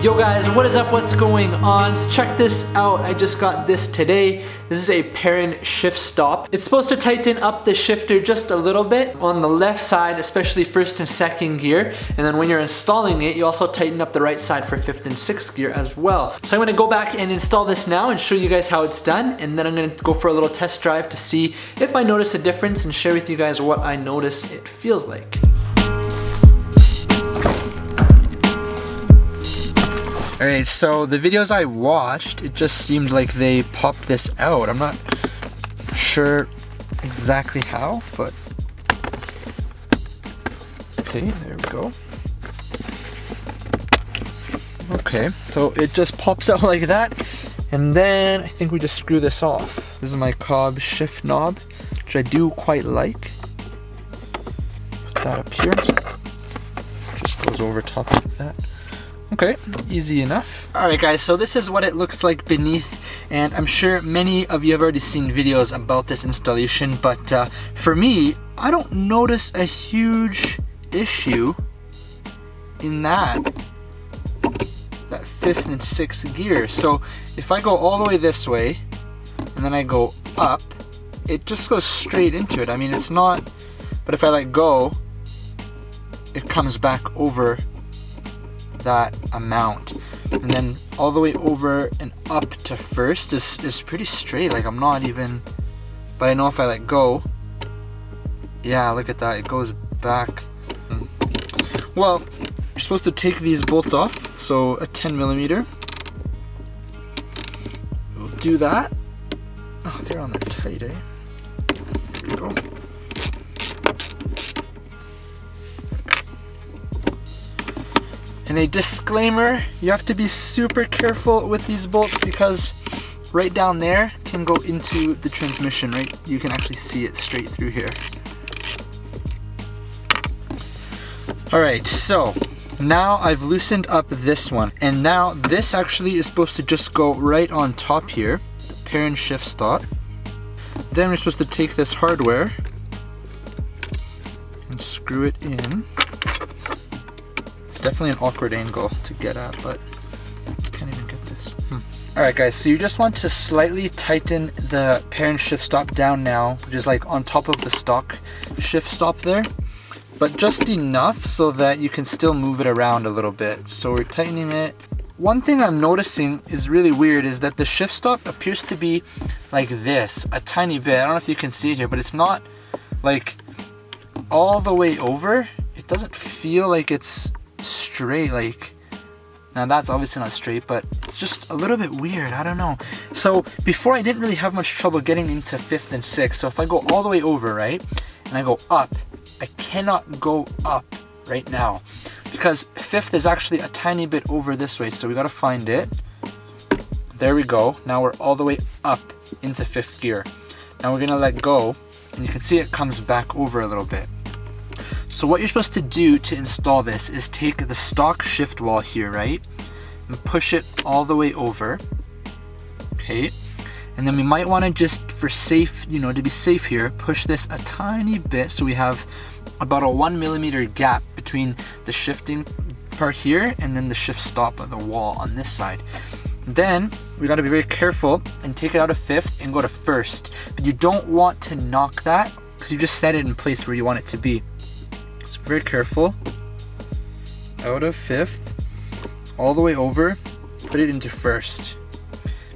Yo guys, what is up? What's going on? So check this out. I just got this today. This is a Perrin Shift Stop. It's supposed to tighten up the shifter just a little bit on the left side, especially first and second gear. And then when you're installing it, you also tighten up the right side for fifth and sixth gear as well. So I'm gonna go back and install this now and show you guys how it's done. And then I'm gonna go for a little test drive to see if I notice a difference and share with you guys what I notice it feels like. Alright, so the videos I watched, it just seemed like they popped this out. I'm not sure exactly how, but okay, there we go. Okay, so it just pops out like that, and then I think we just screw this off. This is my Cobb shift knob, which I do quite like. Put that up here. Just goes over top like that. Okay, easy enough. Alright guys, so this is what it looks like beneath, and I'm sure many of you have already seen videos about this installation, but for me, I don't notice a huge issue in that fifth and sixth gear. So if I go all the way this way, and then I go up, it just goes straight into it. I mean, it's not, but if I let go, it comes back over that amount, and then all the way over and up to first is pretty straight. Like, I'm not even, but I know if I let go, yeah, look at that, it goes back. Well, you're supposed to take these bolts off, so a 10mm. We'll do that. Oh, they're on there tight, eh? There we go. And a disclaimer, you have to be super careful with these bolts because right down there can go into the transmission, right? You can actually see it straight through here. Alright, so now I've loosened up this one, and now this actually is supposed to just go right on top here, the Perrin Shift Stop. Then we're supposed to take this hardware and screw it in. Definitely an awkward angle to get at, but I can't even get this. Alright guys, so you just want to slightly tighten the Perrin Shift Stop down now, which is like on top of the stock shift stop there, but just enough so that you can still move it around a little bit. So we're tightening it. One thing I'm noticing is really weird is that the shift stop appears to be like this, a tiny bit. I don't know if you can see it here, but it's not like all the way over. It doesn't feel like it's straight. Like, now that's obviously not straight, but it's just a little bit weird. I don't know. So before I didn't really have much trouble getting into fifth and sixth. So if I go all the way over, right, and I go up, I cannot go up right now because fifth is actually a tiny bit over this way. So we got to find it. There we go. Now we're all the way up into fifth gear. Now we're gonna let go, and you can see it comes back over a little bit. So what you're supposed to do to install this is take the stock shift wall here, right, and push it all the way over, okay, and then we might want to just, for safe, you know, to be safe here, push this a tiny bit so we have about a 1mm gap between the shifting part here and then the shift stop of the wall on this side. Then we got to be very careful and take it out of fifth and go to first, but you don't want to knock that because you just set it in place where you want it to be. Very careful. Out of fifth, all the way over, put it into first.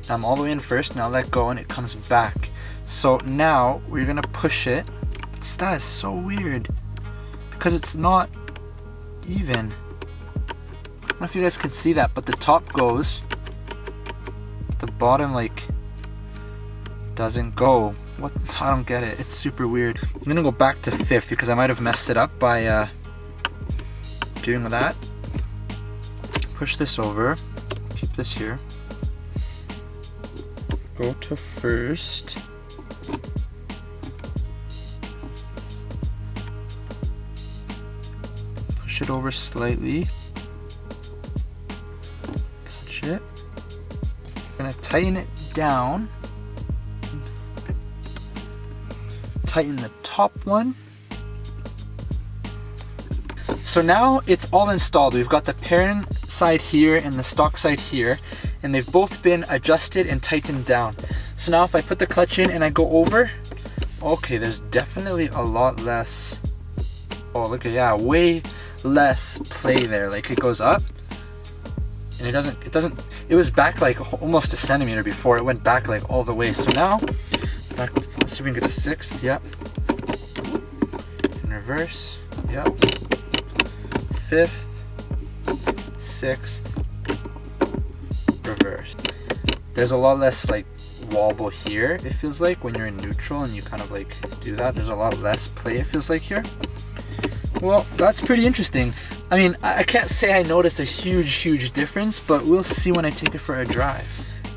Now I'm all the way in first, now let go and it comes back. So now we're gonna push it. That is so weird because it's not even. I don't know if you guys can see that, but the top goes, the bottom like doesn't go. What? I don't get it. It's super weird. I'm gonna go back to fifth because I might have messed it up by doing that. Push this over. Keep this here. Go to first. Push it over slightly. Touch it. I'm gonna tighten it down. Tighten the top one. so now it's all installed. We've got the Perrin side here and the stock side here, and they've both been adjusted and tightened down. So now if I put the clutch in and I go over, okay, there's definitely a lot less, oh look at, yeah, way less play there. Like it goes up and it was back like almost a centimeter before. It went back like all the way. So now back, let's see if we can get a sixth. Yep. In reverse. Yep. Fifth, sixth, reverse. There's a lot less like wobble here, it feels like, when you're in neutral and you kind of like do that. There's a lot less play, it feels like, here. Well, that's pretty interesting. I mean, I can't say I noticed a huge difference, but we'll see when I take it for a drive.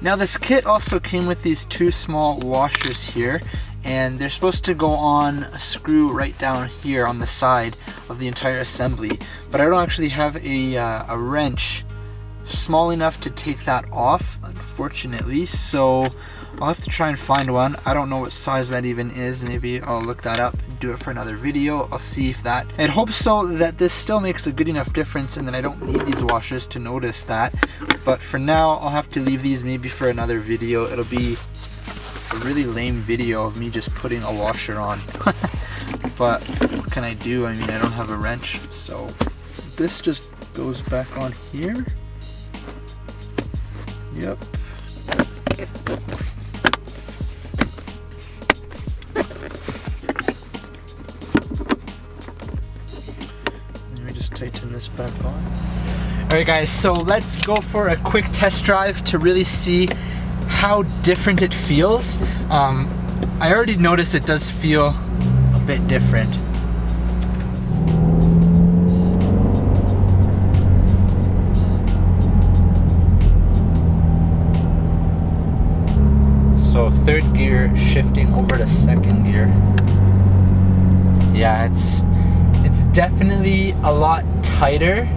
Now this kit also came with these two small washers here, and they're supposed to go on a screw right down here on the side of the entire assembly, but I don't actually have a wrench small enough to take that off, unfortunately, so I'll have to try and find one. I don't know what size that even is. Maybe I'll look that up and do it for another video. I'll see if that, I'd hope so that this still makes a good enough difference and that I don't need these washers to notice that, but for now I'll have to leave these maybe for another video. It'll be a really lame video of me just putting a washer on. But what can I do? I mean, I don't have a wrench, so this just goes back on here. Yep. Let me just tighten this back on. Alright guys, so let's go for a quick test drive to really see how different it feels. I already noticed it does feel a bit different. So third gear shifting over to second gear. Yeah, it's definitely a lot tighter.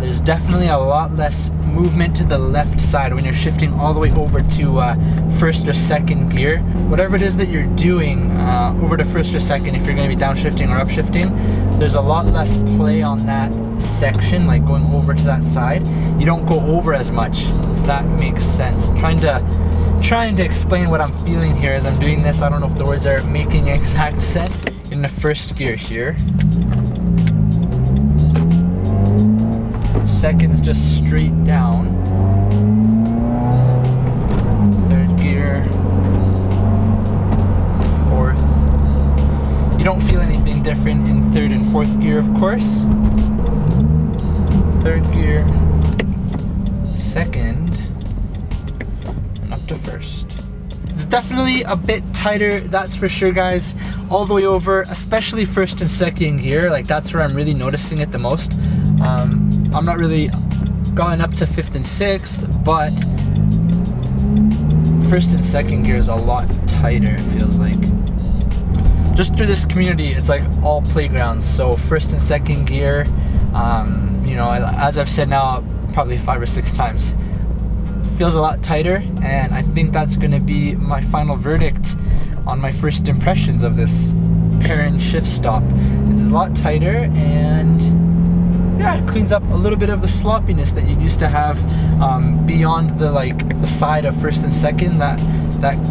There's definitely a lot less movement to the left side when you're shifting all the way over to first or second gear. Whatever it is that you're doing over to first or second, if you're going to be downshifting or upshifting, there's a lot less play on that section, like going over to that side. You don't go over as much, if that makes sense. Trying to explain what I'm feeling here as I'm doing this. I don't know if the words are making exact sense. In the first gear here, second's just straight down. Third gear, fourth. You don't feel anything different in third and fourth gear, of course. Third gear, second, and up to first. It's definitely a bit tighter, that's for sure, guys. All the way over, especially first and second gear. Like, that's where I'm really noticing it the most. I'm not really going up to fifth and sixth, but first and second gear is a lot tighter, it feels like. Just through this community, it's like all playgrounds. So first and second gear, you know, as I've said now probably 5 or 6 times, feels a lot tighter, and I think that's going to be my final verdict on my first impressions of this Perrin Shift Stop. It's a lot tighter, and yeah, it cleans up a little bit of the sloppiness that you used to have beyond the side of first and second, that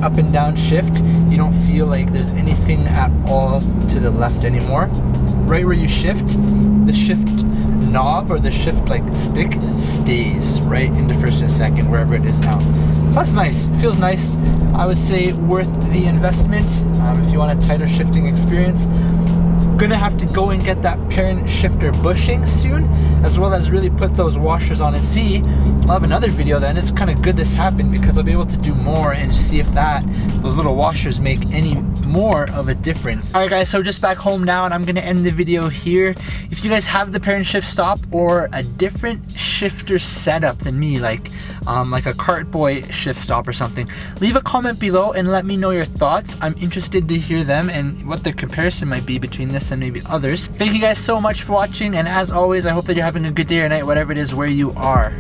up and down shift. You don't feel like there's anything at all to the left anymore. Right where you shift, the shift knob or the shift stick stays right into first and second, wherever it is now. So that's nice. It feels nice. I would say worth the investment if you want a tighter shifting experience. Gonna have to go and get that Perrin shifter bushing soon, as well as really put those washers on and see. I'll have another video then. It's kind of good this happened because I'll be able to do more and see if those little washers make any more of a difference. Alright guys, so just back home now, and I'm gonna end the video here. If you guys have the Perrin Shift Stop or a different shifter setup than me, like a Cartboy Shift Stop or something, leave a comment below and let me know your thoughts. I'm interested to hear them and what the comparison might be between this and maybe others. Thank you guys so much for watching, and as always, I hope that you're having a good day or night, whatever it is where you are.